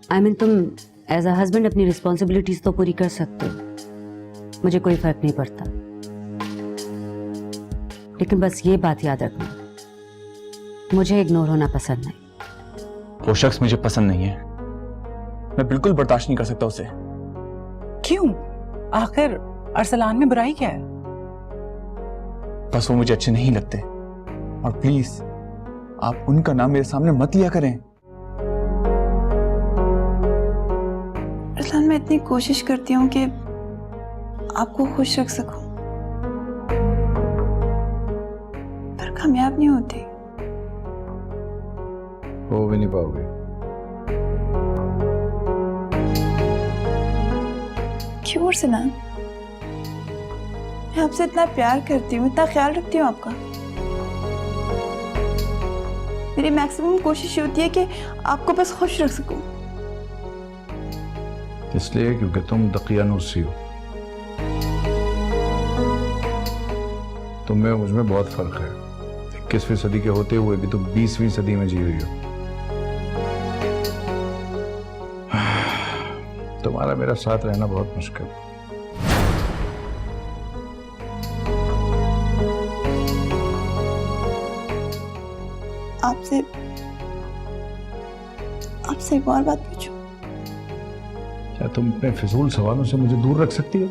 तुम as a husband अपनी responsibilities तो पूरी कर सकते हो, मुझे कोई फर्क नहीं पड़ता, लेकिन बस ये बात याद रखना, मुझे इग्नोर होना पसंद नहीं। वो शख्स मुझे पसंद नहीं है, मैं बिल्कुल बर्दाश्त नहीं कर सकता उसे। क्यों? आखिर अरसलान में बुराई क्या है? बस वो मुझे अच्छे नहीं लगते, और प्लीज आप उनका नाम मेरे सामने मत लिया करें। अरसलान, मैं इतनी कोशिश करती हूँ कि आपको खुश रख सकूं, पर कामयाब नहीं होती। हो भी नहीं पाओगे। क्यों अरसलान? मैं आपसे इतना प्यार करती हूँ, इतना ख्याल रखती हूँ आपका। मेरी मैक्सिमम कोशिश होती है कि आपको बस खुश रख सकूं। इसलिए क्योंकि तुम दकियानूसी हो। तुम में मुझ में बहुत फर्क है। 21वीं सदी के होते हुए भी तुम 20वीं सदी में जी रही हो। तुम्हारा मेरा साथ रहना बहुत मुश्किल है। आपसे एक और बात पूछूं? क्या तुम अपने फिजूल सवालों से मुझे दूर रख सकती हो?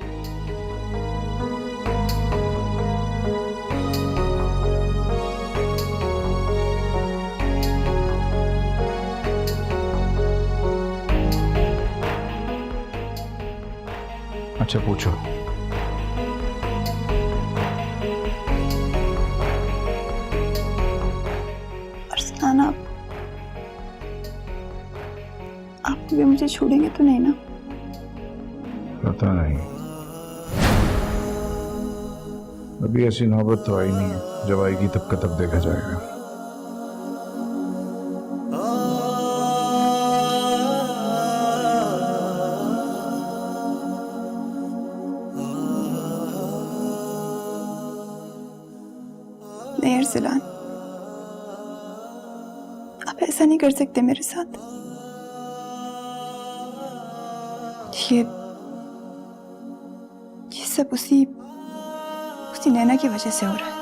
अच्छा पूछो। अरसलान, आप भी मुझे छोड़ेंगे तो नहीं ना? पता नहीं, अभी ऐसी नौबत तो आई नहीं है, जब आएगी तब का तब देखा जाएगा। नहीं अरसलान, आप ऐसा नहीं कर सकते मेरे साथ। ये सब उसी नैना की वजह से हो रहा है।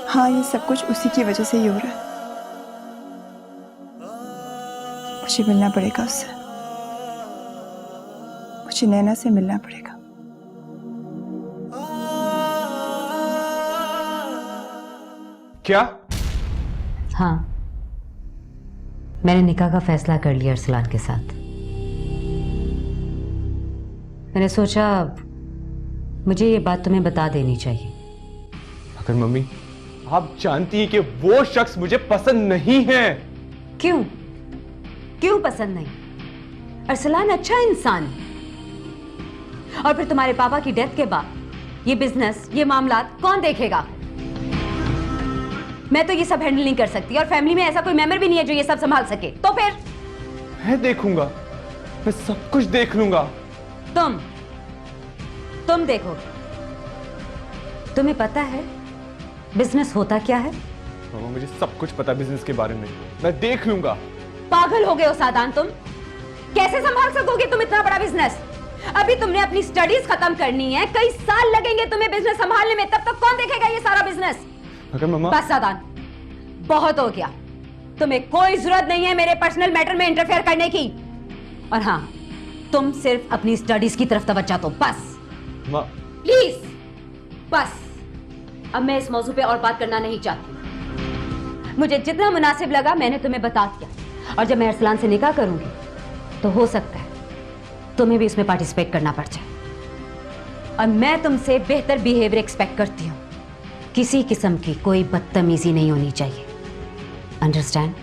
हाँ, ये सब कुछ उसी की वजह से ही हो रहा है। मुझे मिलना पड़ेगा उससे, मुझे नैना से मिलना पड़ेगा। क्या? हाँ, मैंने निकाह का फैसला कर लिया अरसलान के साथ। मैंने सोचा मुझे ये बात तुम्हें बता देनी चाहिए। मगर मम्मी, आप जानती हैं कि वो शख्स मुझे पसंद नहीं है। क्यों? क्यों पसंद नहीं? अरसलान अच्छा इंसान है। और फिर तुम्हारे पापा की डेथ के बाद ये बिजनेस, ये मामलात कौन देखेगा? मैं तो ये सब हैंडल नहीं कर सकती, और फैमिली में ऐसा कोई मेंबर भी नहीं है जो ये सब संभाल सके। तो फिर मैं देखूंगा, मैं सब कुछ देख लूंगा। तुम देखो। तुम्हें पता है बिजनेस होता क्या है? मामा, मुझे सब कुछ पता बिजनेस के बारे में, मैं देख लूंगा। पागल हो गए हो सादान तुम? कैसे संभाल सकोगे तुम इतना बड़ा बिजनेस? अभी तुमने अपनी स्टडीज खत्म करनी है, कई साल लगेंगे तुम्हें बिजनेस संभालने में, तब तक कौन देखेगा ये सारा बिजनेस? मगर मामा, बस सादान, बहुत हो गया। तुम्हें कोई जरूरत नहीं है मेरे पर्सनल मैटर में इंटरफेयर करने की। और हाँ, तुम सिर्फ अपनी स्टडीज की तरफ तवज्जो दो, बस। प्लीज बस। अब मैं इस मौजू पे और बात करना नहीं चाहती। मुझे जितना मुनासिब लगा मैंने तुम्हें बता दिया, और जब मैं अरसलान से निकाह करूंगी तो हो सकता है तुम्हें भी इसमें पार्टिसिपेट करना पड़ जाए। और मैं तुमसे बेहतर बिहेवियर एक्सपेक्ट करती हूँ। किसी किस्म की कोई बदतमीजी नहीं होनी चाहिए। अंडरस्टैंड?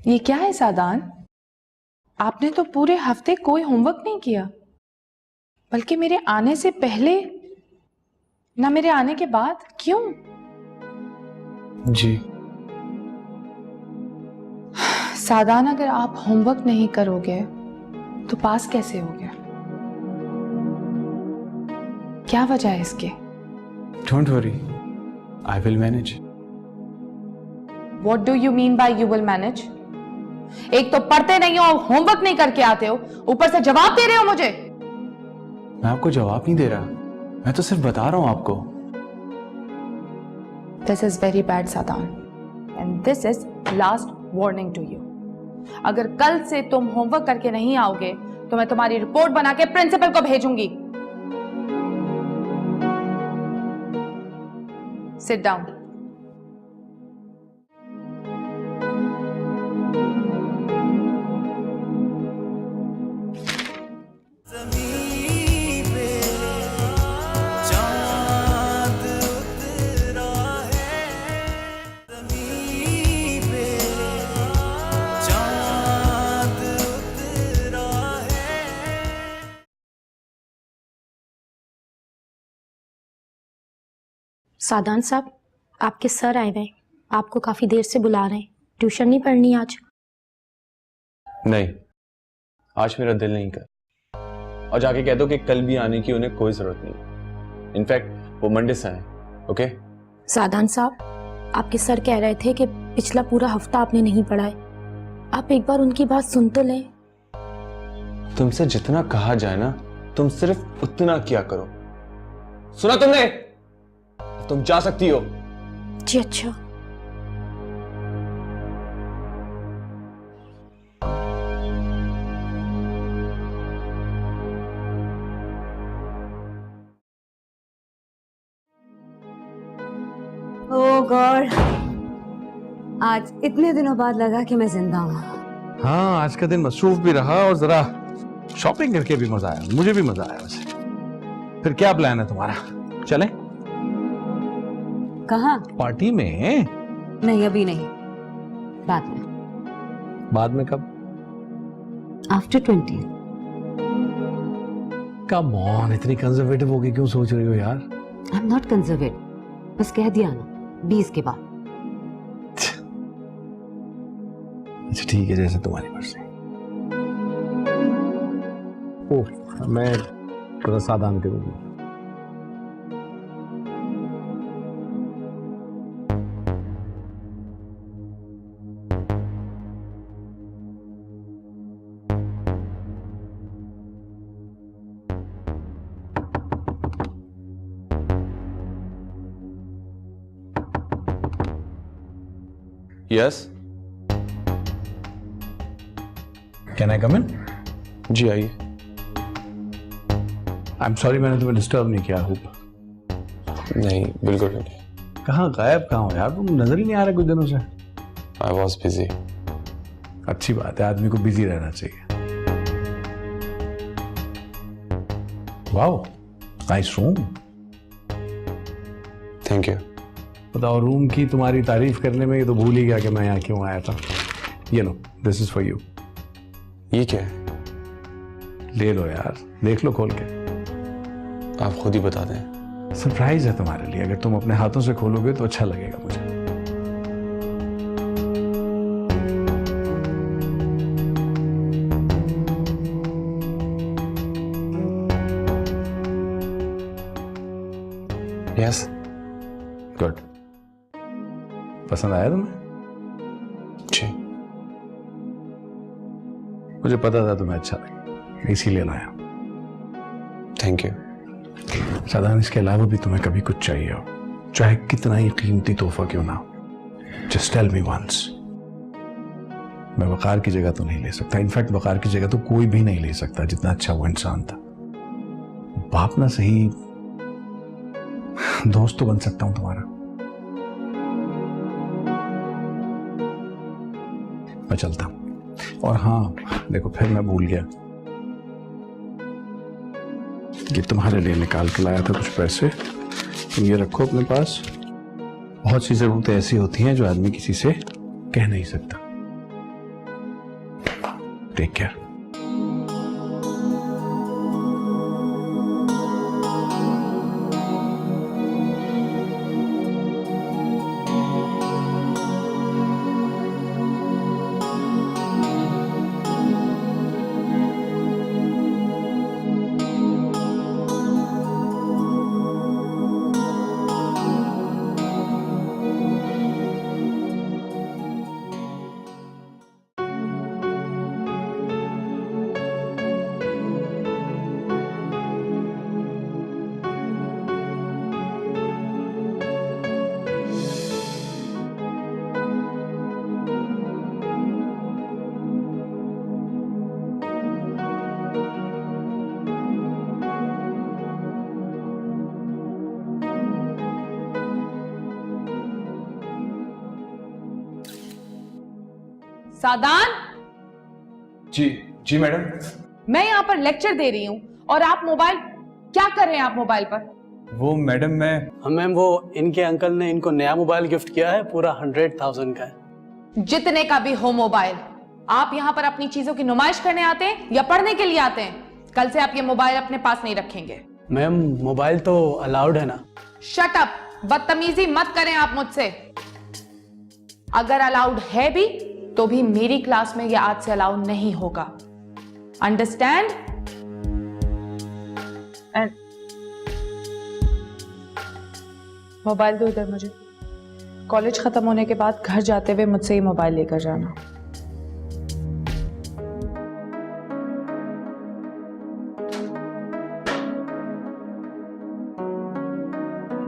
ये क्या है सादान? आपने तो पूरे हफ्ते कोई होमवर्क नहीं किया, बल्कि मेरे आने से पहले ना मेरे आने के बाद। क्यों? जी सादान, अगर आप होमवर्क नहीं करोगे तो पास कैसे होगे? क्या वजह है इसके? Don't worry, I will manage. What do you mean by you will manage? एक तो पढ़ते नहीं हो, होमवर्क नहीं करके आते हो, ऊपर से जवाब दे रहे हो मुझे। मैं आपको जवाब नहीं दे रहा, मैं तो सिर्फ बता रहा हूं आपको। This is very bad, सादान, and this is last warning to you. अगर कल से तुम होमवर्क करके नहीं आओगे तो मैं तुम्हारी रिपोर्ट बना के प्रिंसिपल को भेजूंगी। Sit down. सादान साहब, आपके सर आए हुए, आपको काफी देर से बुला रहे हैं। ट्यूशन नहीं पढ़नी आज? नहीं, आज मेरा दिल नहीं कर। और जाके कह दो कि कल भी आने की उन्हें कोई जरूरत नहीं। इनफैक्ट वो मंडे से आए। ओके? सादान साहब, आपके सर कह रहे थे कि पिछला पूरा हफ्ता आपने नहीं पढ़ा है। आप एक बार उनकी बात सुन तो लें। तुमसे जितना कहा जाए ना, तुम सिर्फ उतना किया करो। सुना तुमने? तुम जा सकती हो। जी अच्छा। ओह गॉड, आज इतने दिनों बाद लगा कि मैं जिंदा हूँ। हाँ, आज का दिन मसरूफ भी रहा और जरा शॉपिंग करके भी मजा आया। मुझे भी मजा आया वैसे। फिर क्या प्लान है तुम्हारा? चलें? कहाँ? पार्टी में? नहीं, अभी नहीं, बाद में। बाद में कब? आफ्टर 20। कम ऑन, इतनी कंजर्वेटिव होके क्यों सोच रही हो यार? आई एम नॉट कंजर्वेटिव, बस कह दिया ना, 20 के बाद। अच्छा ठीक है, जैसे तुम्हारी मर्जी। ओह, मैं थोड़ा सावधान करूंगी। यस, कैन आई कम इन? जी आइए। आई एम सॉरी, मैंने तुम्हें डिस्टर्ब नहीं किया। होप नहीं, बिल्कुल नहीं। कहाँ गायब कहाँ हो यार? तुम नजर ही नहीं आ रहे कुछ दिनों से। I was busy. अच्छी बात है, आदमी को बिजी रहना चाहिए। Wow, nice room. Thank you. बताओ, रूम की तुम्हारी तारीफ करने में ये तो भूल ही गया कि मैं यहाँ क्यों आया था। ये लो, दिस इज फॉर यू। ये क्या है? ले लो यार, देख लो खोल के। आप खुद ही बता दें। सरप्राइज है तुम्हारे लिए। अगर तुम अपने हाथों से खोलोगे तो अच्छा लगेगा मुझे। यस। गुड। पसंद आया तुम्हें? जी। मुझे पता था तुम्हें अच्छा लगेगा, इसीलिए लाया। Thank you. साधारण इसके अलावा भी तुम्हें कभी कुछ चाहिए हो, चाहे कितना ही कीमती तोहफा क्यों ना हो, जस्ट टेल मी वंस। मैं वकार की जगह तो नहीं ले सकता। इनफैक्ट वकार की जगह तो कोई भी नहीं ले सकता, जितना अच्छा वो इंसान था। बाप ना सही, दोस्त तो बन सकता हूं तुम्हारा। मैं चलता हूं। और हाँ देखो, फिर मैं भूल गया, ये तुम्हारे लिए निकाल के लाया था कुछ पैसे। तुम ये रखो अपने पास। बहुत सी जरूरतें ऐसी होती हैं जो आदमी किसी से कह नहीं सकता। Take care. सादान, जी जी मैडम। मैं यहाँ पर लेक्चर दे रही हूँ और आप मोबाइल, क्या कर रहे हैं आप मोबाइल पर? वो मैडम मैं मैम वो इनके अंकल ने इनको नया मोबाइल गिफ्ट किया है, पूरा 100,000 का है। जितने का भी हो मोबाइल, आप यहाँ पर अपनी चीजों की नुमाइश करने आते हैं या पढ़ने के लिए आते हैं? कल से आप ये मोबाइल अपने पास नहीं रखेंगे। मैम मोबाइल तो अलाउड है ना। शट अप, बदतमीजी मत करें आप मुझसे। अगर अलाउड है भी तो भी मेरी क्लास में ये आज से अलाउड नहीं होगा, अंडरस्टैंड? मोबाइल दो इधर मुझे। कॉलेज खत्म होने के बाद घर जाते हुए मुझसे ही मोबाइल लेकर जाना।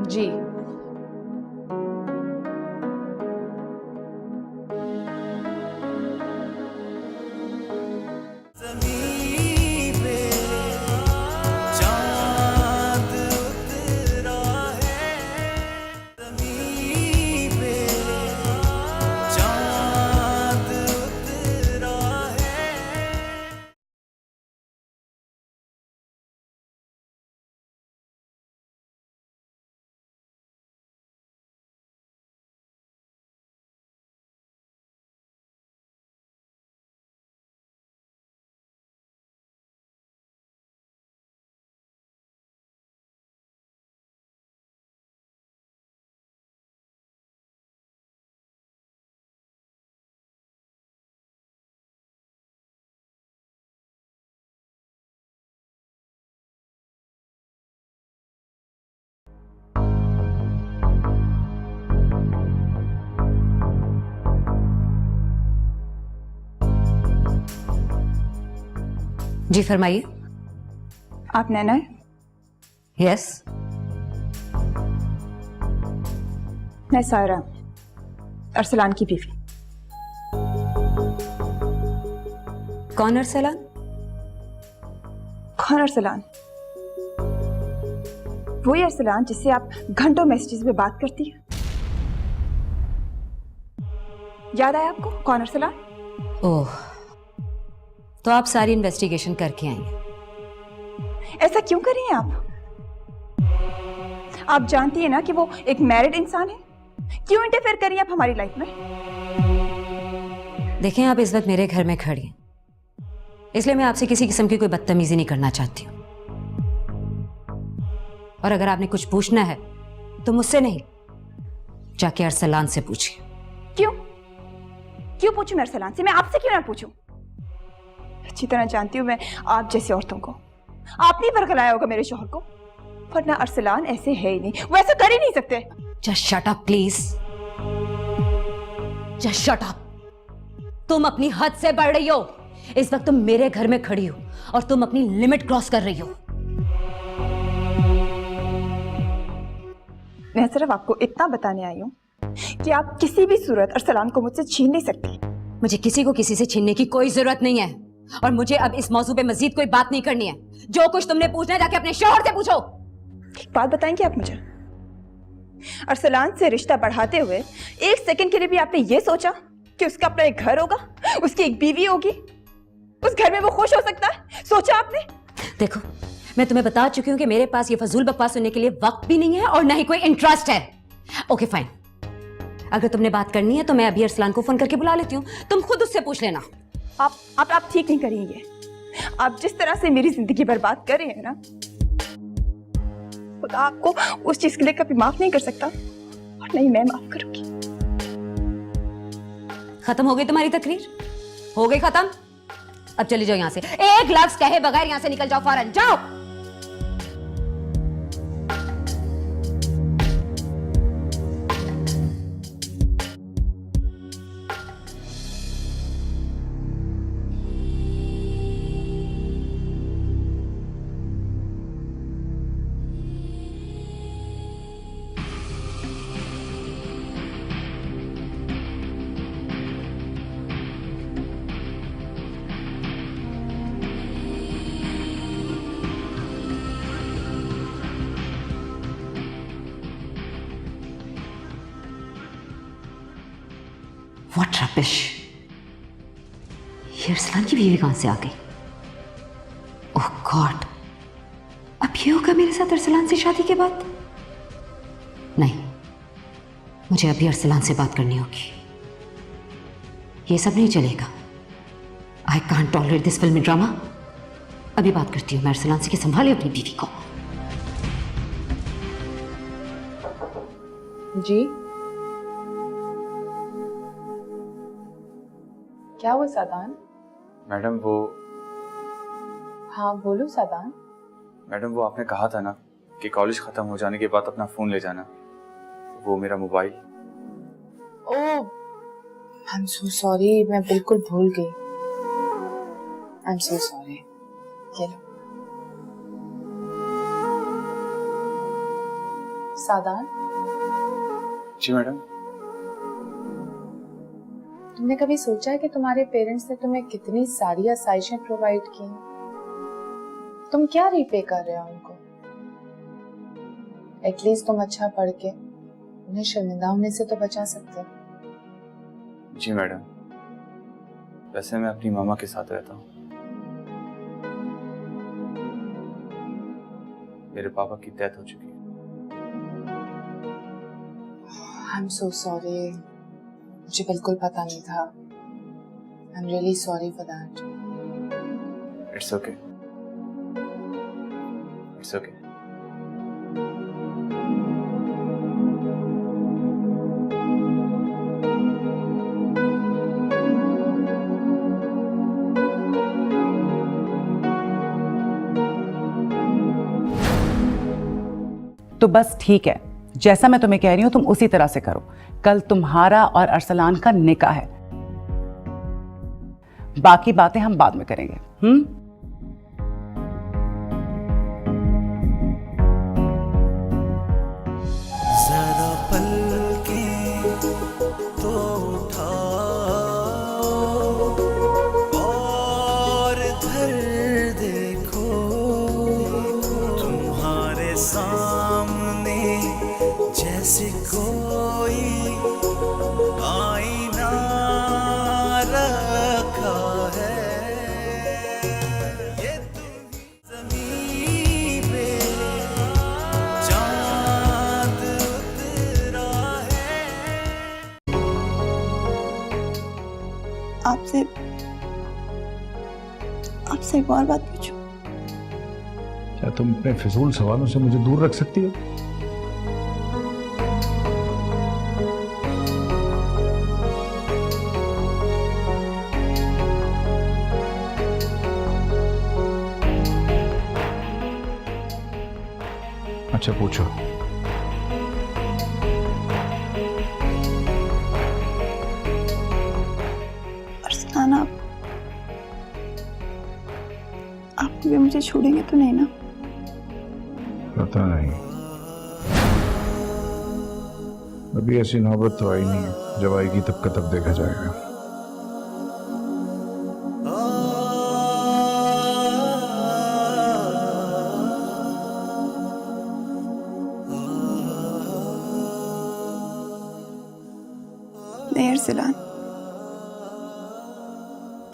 जी जी फरमाइए। आप नैना है? यस। मैं सायरा, अरसलान की बीवी। कौन अरसलान? कौन अरसलान? वही अरसलान जिससे आप घंटों मैसेजेस पे बात करती है। याद आया आपको कौन अरसलान? ओह, तो आप सारी इन्वेस्टिगेशन करके आई हैं। ऐसा क्यों कर रही हैं आप? आप जानती हैं ना कि वो एक मैरिड इंसान है। क्यों इंटरफेयर कर रही हैं आप हमारी लाइफ में? देखें, आप इस वक्त मेरे घर में खड़ी हैं, इसलिए मैं आपसे किसी किस्म की कोई बदतमीजी नहीं करना चाहती हूँ। और अगर आपने कुछ पूछना है तो मुझसे नहीं, जाके अरसलान से पूछिए। क्यों क्यों पूछूं मैं अरसलान से? मैं आपसे क्यों ना पूछूं? अच्छी तरह जानती हूँ मैं आप जैसी औरतों को। आपने बरगलाया होगा मेरे शौहर को, वरना अरसलान ऐसे है ही नहीं, वो ऐसा कर ही नहीं सकते। Just shut up please, just shut up. तुम अपनी हद से बढ़ रही हो। इस वक्त तुम मेरे घर में खड़ी हो और तुम अपनी लिमिट क्रॉस कर रही हो। मैं सिर्फ आपको इतना बताने आई हूँ कि आप किसी भी सूरत अरसलान को मुझसे छीन नहीं सकती। मुझे किसी को किसी से छीनने की कोई जरूरत नहीं है और मुझे अब इस मौजू पे मजीद कोई बात नहीं करनी है। जो कुछ तुमने पूछना है जाके अपने शौहर से पूछो। एक बात बताएंगे आप मुझे? अरसलान से रिश्ता बढ़ाते हुए एक सेकंड के लिए भी आपने ये सोचा कि उसका अपना एक घर होगा, उसकी एक बीवी होगी, उस घर में वो खुश हो सकता है? सोचा आपने? देखो, मैं तुम्हें बता चुकी हूँ कि मेरे पास ये फजूल बकवास सुनने के लिए वक्त भी नहीं है और ना ही कोई इंटरेस्ट है। ओके फाइन, अगर तुमने बात करनी है तो मैं अभी अरसलान को फोन करके बुला लेती हूँ, तुम खुद उससे पूछ लेना। आप ठीक नहीं करेंगे। आप जिस तरह से मेरी जिंदगी बर्बाद कर रहे हैं ना, खुदा आपको उस चीज के लिए कभी माफ नहीं कर सकता और नहीं मैं माफ करूंगी। खत्म हो गई तुम्हारी तकरीर? हो गई खत्म? अब चली जाओ यहां से। एक लफ्ज कहे बगैर यहां से निकल जाओ, फौरन जाओ। What rubbish! ये अरसलान की बीवी कहां से आ गई? ओह गॉड, अब ये होगा मेरे साथ अरसलान से शादी के बाद? नहीं, मुझे अभी अरसलान से बात करनी होगी। ये सब नहीं चलेगा। आई कांट टॉलरेट दिस फिल्मी ड्रामा। अभी बात करती हूँ मैं अरसलान से कि संभाले अपनी बीवी को। जी क्या हुआ सादान? मैडम वो हाँ बोलो सादान। मैडम वो आपने कहा था ना कि कॉलेज खत्म हो जाने के बाद अपना फोन ले जाना, वो मेरा mobile. Oh I am so sorry, मैं बिल्कुल भूल गई। I am so sorry. ये लो सादान। जी मैडम। तुमने कभी सोचा है कि तुम्हारे पेरेंट्स ने तुम्हें कितनी सारी आसाइशें प्रोवाइड की? तुम क्या रीपे कर रहे हो उनको? एटलीस्ट तुम अच्छा पढ़ के उन्हें शर्मिंदा होने से तो बचा सकते हो। जी मैडम, वैसे मैं अपनी मामा के साथ रहता हूँ। मेरे पापा की डेथ हो चुकी है। आई एम सो सॉरी, मुझे बिल्कुल पता नहीं था। I am really sorry for that. It's okay, it's okay. तो बस ठीक है, जैसा मैं तुम्हें कह रही हूं तुम उसी तरह से करो। कल तुम्हारा और अरसलान का निकाह है, बाकी बातें हम बाद में करेंगे। जरा पलके तो उठाओ और इधर देखो, तुम्हारे सामने जैसे कोई आईना रखा है। ये ज़मीन पे चाँद उतरा है। आपसे एक और बात पूछूं? क्या तुम अपने फिजूल सवालों से मुझे दूर रख सकती हो? अच्छा पूछो। अरसलान, आप भी मुझे छोड़ेंगे तो नहीं ना? पता नहीं, अभी ऐसी नौबत तो आई नहीं है। जब आएगी तब का तब देखा जाएगा। नहीं अरसलान,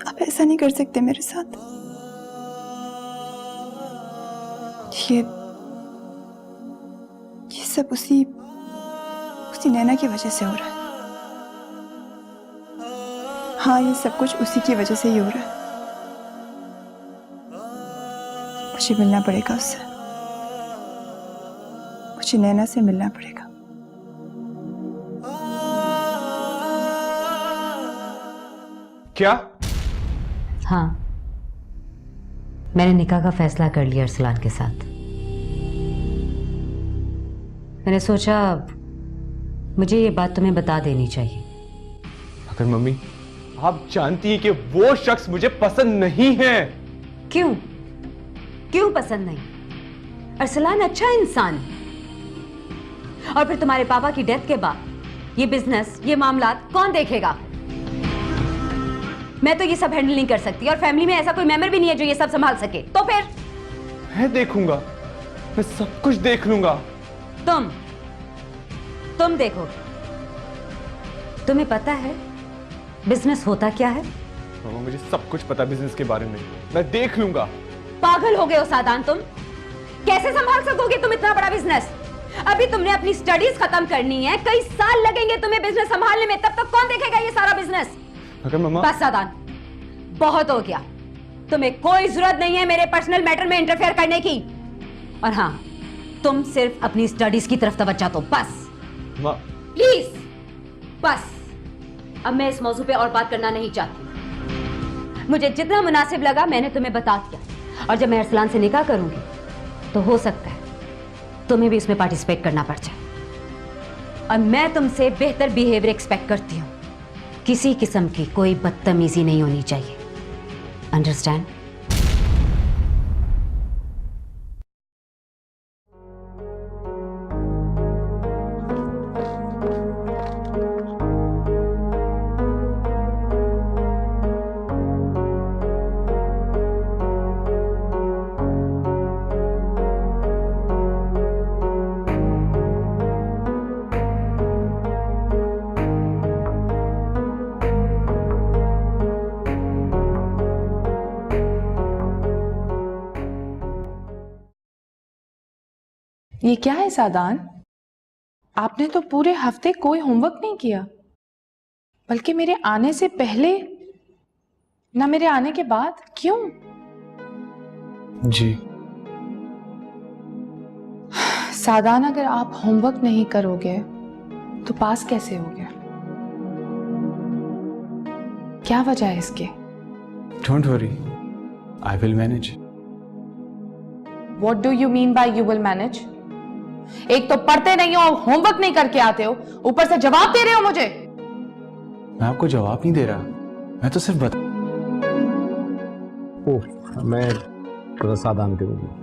आप ऐसा नहीं कर सकते मेरे साथ। ये सब उसी नैना की वजह से हो रहा है। हाँ, ये सब कुछ उसी की वजह से ही हो रहा है। मुझे मिलना पड़ेगा उससे, मुझे नैना से मिलना पड़ेगा। क्या? हाँ, मैंने निकाह का फैसला कर लिया अरसलान के साथ। मैंने सोचा मुझे ये बात तुम्हें बता देनी चाहिए। मगर मम्मी, आप जानती हैं कि वो शख्स मुझे पसंद नहीं है। क्यों? क्यों पसंद नहीं? अरसलान अच्छा इंसान है। और फिर तुम्हारे पापा की डेथ के बाद ये बिजनेस, ये मामलात कौन देखेगा? मैं तो ये सब हैंडल नहीं कर सकती और फैमिली में ऐसा कोई मेंबर भी नहीं है जो ये सब संभाल सके। तो फिर मैं देखूंगा, मैं सब कुछ देख लूंगा। तुम देखो। तुम्हें पता है बिजनेस होता क्या है? मामा, मुझे सब कुछ पता बिजनेस के बारे में, मैं देख लूंगा। पागल हो गए हो सादान तुम? कैसे संभाल सकोगे तुम इतना बड़ा बिजनेस? अभी तुमने अपनी स्टडीज खत्म करनी है, कई साल लगेंगे तुम्हें बिजनेस संभालने में, तब तक कौन देखेगा ये सारा बिजनेस? मगर मामा, बस सादान, बहुत हो गया। तुम्हें कोई जरूरत नहीं है मेरे पर्सनल मैटर में इंटरफेयर करने की। और हाँ, तुम सिर्फ अपनी स्टडीज की तरफ तवज्जो दो, बस। प्लीज बस। अब मैं इस मौजू पे और बात करना नहीं चाहती। मुझे जितना मुनासिब लगा मैंने तुम्हें बता दिया, और जब मैं अरसलान से निकाह करूंगी तो हो सकता है तुम्हें भी इसमें पार्टिसिपेट करना पड़ जाए। और मैं तुमसे बेहतर बिहेवियर एक्सपेक्ट करती हूँ। किसी किस्म की कोई बदतमीजी नहीं होनी चाहिए। अंडरस्टैंड? ये क्या है सादान? आपने तो पूरे हफ्ते कोई होमवर्क नहीं किया, बल्कि मेरे आने से पहले ना मेरे आने के बाद। क्यों? जी सादान, अगर आप होमवर्क नहीं करोगे तो पास कैसे होगे? क्या वजह है इसके? Don't worry, I will manage. What do you mean by you will manage? एक तो पढ़ते नहीं हो, होमवर्क नहीं करके आते हो, ऊपर से जवाब दे रहे हो मुझे। मैं आपको जवाब नहीं दे रहा, मैं तो सिर्फ ओह, मैं थोड़ा सावधान करूंगी।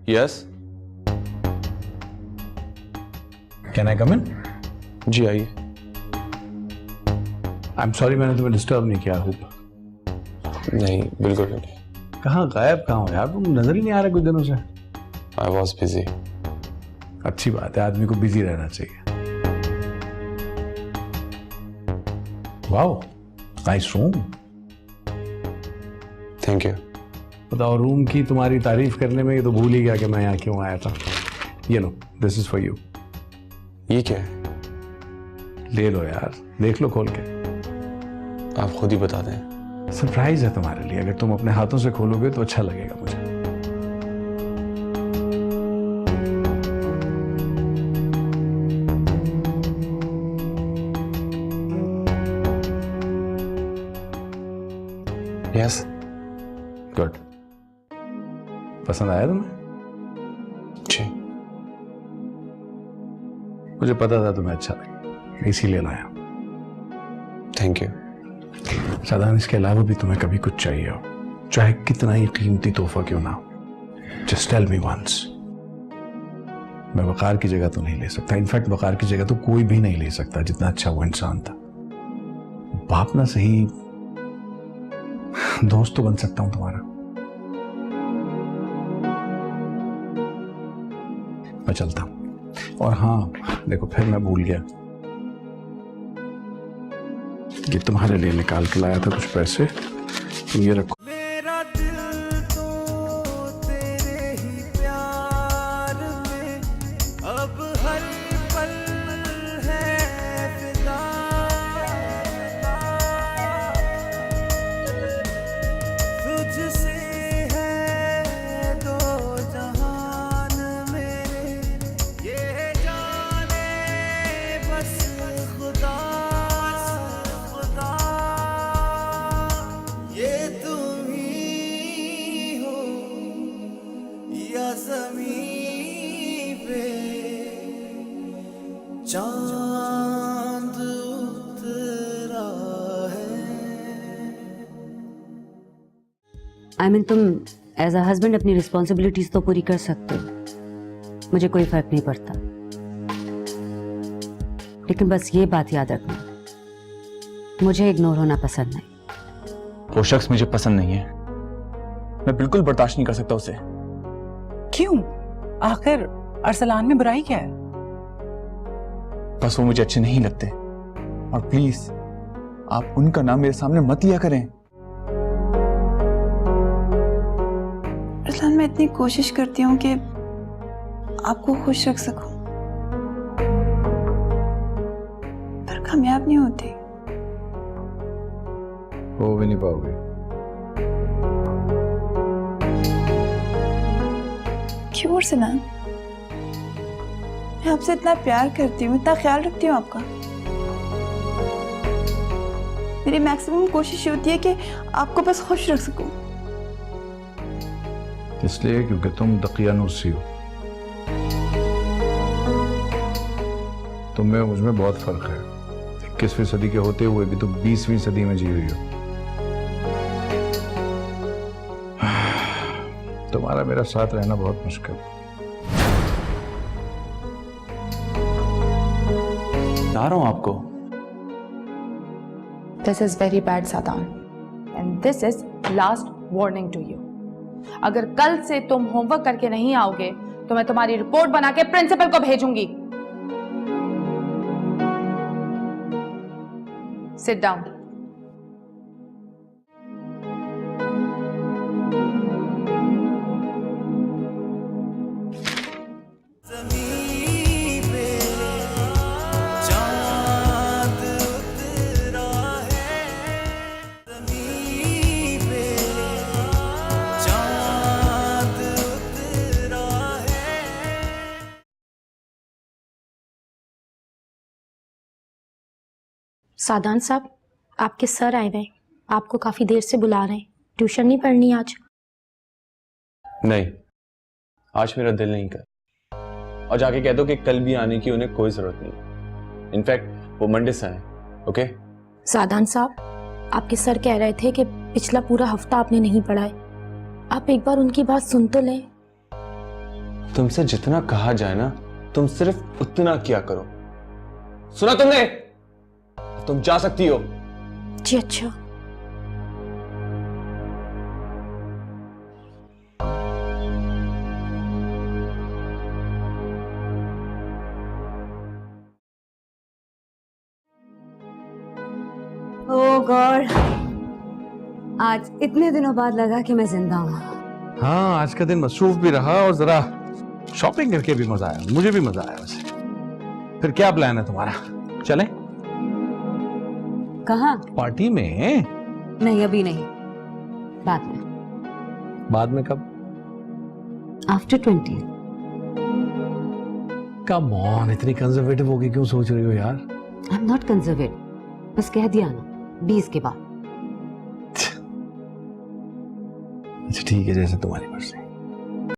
यस, कैन आई कम इन? जी आइए। आई एम सॉरी, मैंने तुम्हें डिस्टर्ब नहीं किया। होप नहीं, बिल्कुल नहीं। कहाँ गायब कहाँ हो यार, तुम नजर ही नहीं आ रहे कुछ दिनों से। I was busy. अच्छी बात है, आदमी को बिजी रहना चाहिए। Wow, nice room. Thank you. बताओ, रूम की तुम्हारी तारीफ करने में ये तो भूल ही गया कि मैं यहाँ क्यों आया था। ये लो, दिस इज फॉर यू। ये क्या है? ले लो यार, देख लो खोल के। आप खुद ही बता दें। सरप्राइज है तुम्हारे लिए, अगर तुम अपने हाथों से खोलोगे तो अच्छा लगेगा मुझे। यस। गुड। पसंद आया तुम्हें? जी। मुझे पता था तुम्हें अच्छा लगेगा, इसीलिए लाया। Thank you. सादान, इसके अलावा भी तुम्हें कभी कुछ चाहिए हो, चाहे कितना ही कीमती तोहफा क्यों ना हो, जस्ट टेल मी वंस। मैं वकार की जगह तो नहीं ले सकता, इनफैक्ट वकार की जगह तो कोई भी नहीं ले सकता, जितना अच्छा वो इंसान था। बाप ना सही, दोस्त तो बन सकता हूं तुम्हारा। मैं चलता हूं। और हाँ देखो, फिर मैं भूल गया, ये तुम्हारे लिए निकाल के लाया था कुछ पैसे, तुम ये रखो। मेरा दिल तो तेरे ही प्यार में अब हर पल है फिदा। तुझसे है दो जहान मेरे, ये जाने बस खुदा। ये तुम ही हो या ज़मीं पे चांद उतरा है। आई मीन तुम एज अ हस्बैंड अपनी रिस्पॉन्सिबिलिटीज तो पूरी कर सकते हो, मुझे कोई फर्क नहीं पड़ता, लेकिन बस ये बात याद रखना, मुझे इग्नोर होना पसंद नहीं। वो शख्स मुझे पसंद नहीं है, मैं बिल्कुल बर्दाश्त नहीं कर सकता उसे। क्यों? आखिर अरसलान में बुराई क्या है? बस वो मुझे अच्छे नहीं लगते, और प्लीज आप उनका नाम मेरे सामने मत लिया करें। अरसलान, मैं इतनी कोशिश करती हूँ कि आपको खुश रख सकूं, पर कामयाब नहीं होती। हो भी नहीं पाओगे। क्यों अरसलान? मैं आपसे इतना प्यार करती हूँ, इतना ख्याल रखती हूँ आपका। मेरी मैक्सिमम कोशिश होती है कि आपको बस खुश रख सकूं। इसलिए क्योंकि तुम दकियानूसी हो, तुम में मुझ में बहुत फर्क है। 21वीं सदी के होते हुए भी तुम 20वीं सदी में जी रही हो। तुम्हारा मेरा साथ रहना बहुत मुश्किल। बता रहा हूं आपको। This is very bad Sadan, and this is last warning to you. अगर कल से तुम होमवर्क करके नहीं आओगे तो मैं तुम्हारी रिपोर्ट बना के प्रिंसिपल को भेजूंगी। Sit down. ज़मीं पे चांद उतरा है। ज़मीं पे चांद उतरा है। सादान साहब, आपके सर आए हुए, आपको काफी देर से बुला रहे हैं। ट्यूशन नहीं पढ़नी आज? नहीं, आज मेरा दिल नहीं कर, और जाके कह दो कि कल भी आने की उन्हें कोई जरूरत नहीं। इनफैक्ट वो मंडे से आए। ओके? सादान साहब, आपके सर कह रहे थे कि पिछला पूरा हफ्ता आपने नहीं पढ़ा है। आप एक बार उनकी बात सुन तो लें। तुमसे जितना कहा जाए ना, तुम सिर्फ उतना किया करो। सुना तुमने? तुम जा सकती हो। जी अच्छा। ओह गॉड, आज इतने दिनों बाद लगा कि मैं जिंदा हूँ। हाँ, आज का दिन मसरूफ भी रहा और जरा शॉपिंग करके भी मजा आया। मुझे भी मजा आया वैसे। फिर क्या प्लान है तुम्हारा? चलें? कहाँ? पार्टी में? नहीं, अभी नहीं, बाद में। बाद में कब? आफ्टर 20। कम ऑन, इतनी कंजर्वेटिव होगी क्यों सोच रही हो यार? आई एम नॉट कंजर्वेटिव, बस कह दिया ना, 20 के बाद। अच्छा ठीक है, जैसे तुम्हारी मर्जी।